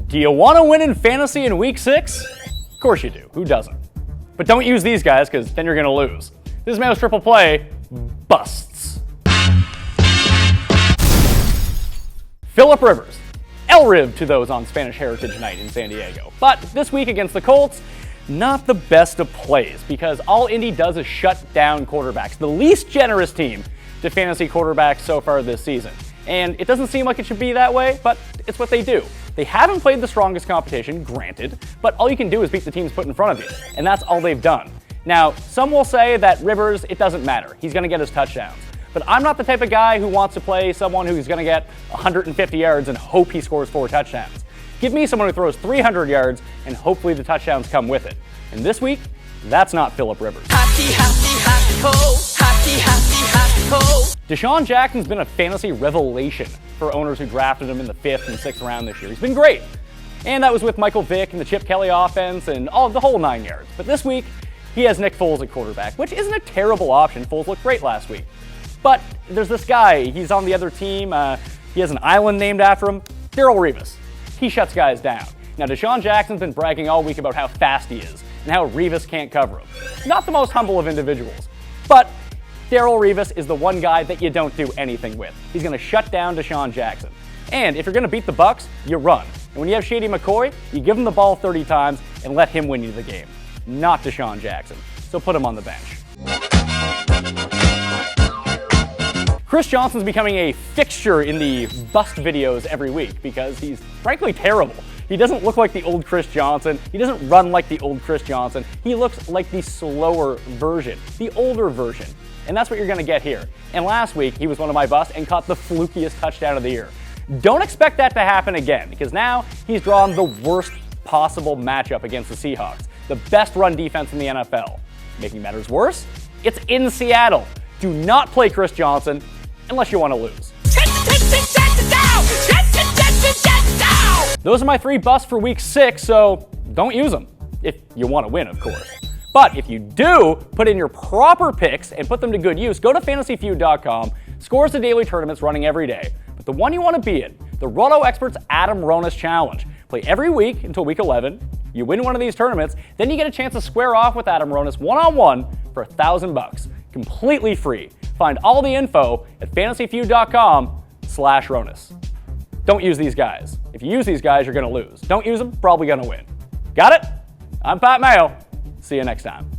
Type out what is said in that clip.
Do you want to win in fantasy in week 6? Of course you do. Who doesn't? But don't use these guys, because then you're going to lose. This is Mayo's Triple Play. Busts. Phillip Rivers. El Riv to those on Spanish Heritage Night in San Diego. But this week against the Colts, not the best of plays, because all Indy does is shut down quarterbacks. The least generous team to fantasy quarterbacks so far this season. And it doesn't seem like it should be that way, but it's what they do. They haven't played the strongest competition, granted, but all you can do is beat the teams put in front of you, and that's all they've done. Now, some will say that Rivers, it doesn't matter. He's going to get his touchdowns. But I'm not the type of guy who wants to play someone who's going to get 150 yards and hope he scores 4 touchdowns. Give me someone who throws 300 yards and hopefully the touchdowns come with it. And this week, that's not Phillip Rivers. DeSean Jackson's been a fantasy revelation for owners who drafted him in the 5th and 6th round this year. He's been great. And that was with Michael Vick and the Chip Kelly offense and the whole 9 yards. But this week, he has Nick Foles at quarterback, which isn't a terrible option. Foles looked great last week. But there's this guy, he's on the other team, he has an island named after him, Darrelle Revis. He shuts guys down. Now, DeSean Jackson's been bragging all week about how fast he is and how Revis can't cover him. Not the most humble of individuals, but Darrelle Revis is the one guy that you don't do anything with. He's going to shut down DeSean Jackson. And if you're going to beat the Bucs, you run. And when you have Shady McCoy, you give him the ball 30 times and let him win you the game. Not DeSean Jackson. So put him on the bench. Chris Johnson's becoming a fixture in the bust videos every week because he's frankly terrible. He doesn't look like the old Chris Johnson. He doesn't run like the old Chris Johnson. He looks like the slower version, the older version. And that's what you're going to get here. And last week, he was one of my busts and caught the flukiest touchdown of the year. Don't expect that to happen again, because now he's drawn the worst possible matchup against the Seahawks, the best run defense in the NFL. Making matters worse, it's in Seattle. Do not play Chris Johnson unless you want to lose. Those are my 3 busts for week 6, so don't use them. If you want to win, of course. But if you do put in your proper picks and put them to good use, go to fantasyfeud.com. Scores the daily tournaments running every day. But the one you want to be in, the RotoExperts Adam Ronis Challenge. Play every week until week 11. You win one of these tournaments, then you get a chance to square off with Adam Ronis one-on-one for $1,000. Completely free. Find all the info at fantasyfeud.com/Ronis. Don't use these guys. If you use these guys, you're going to lose. Don't use them, probably going to win. Got it? I'm Pat Mayo. See you next time.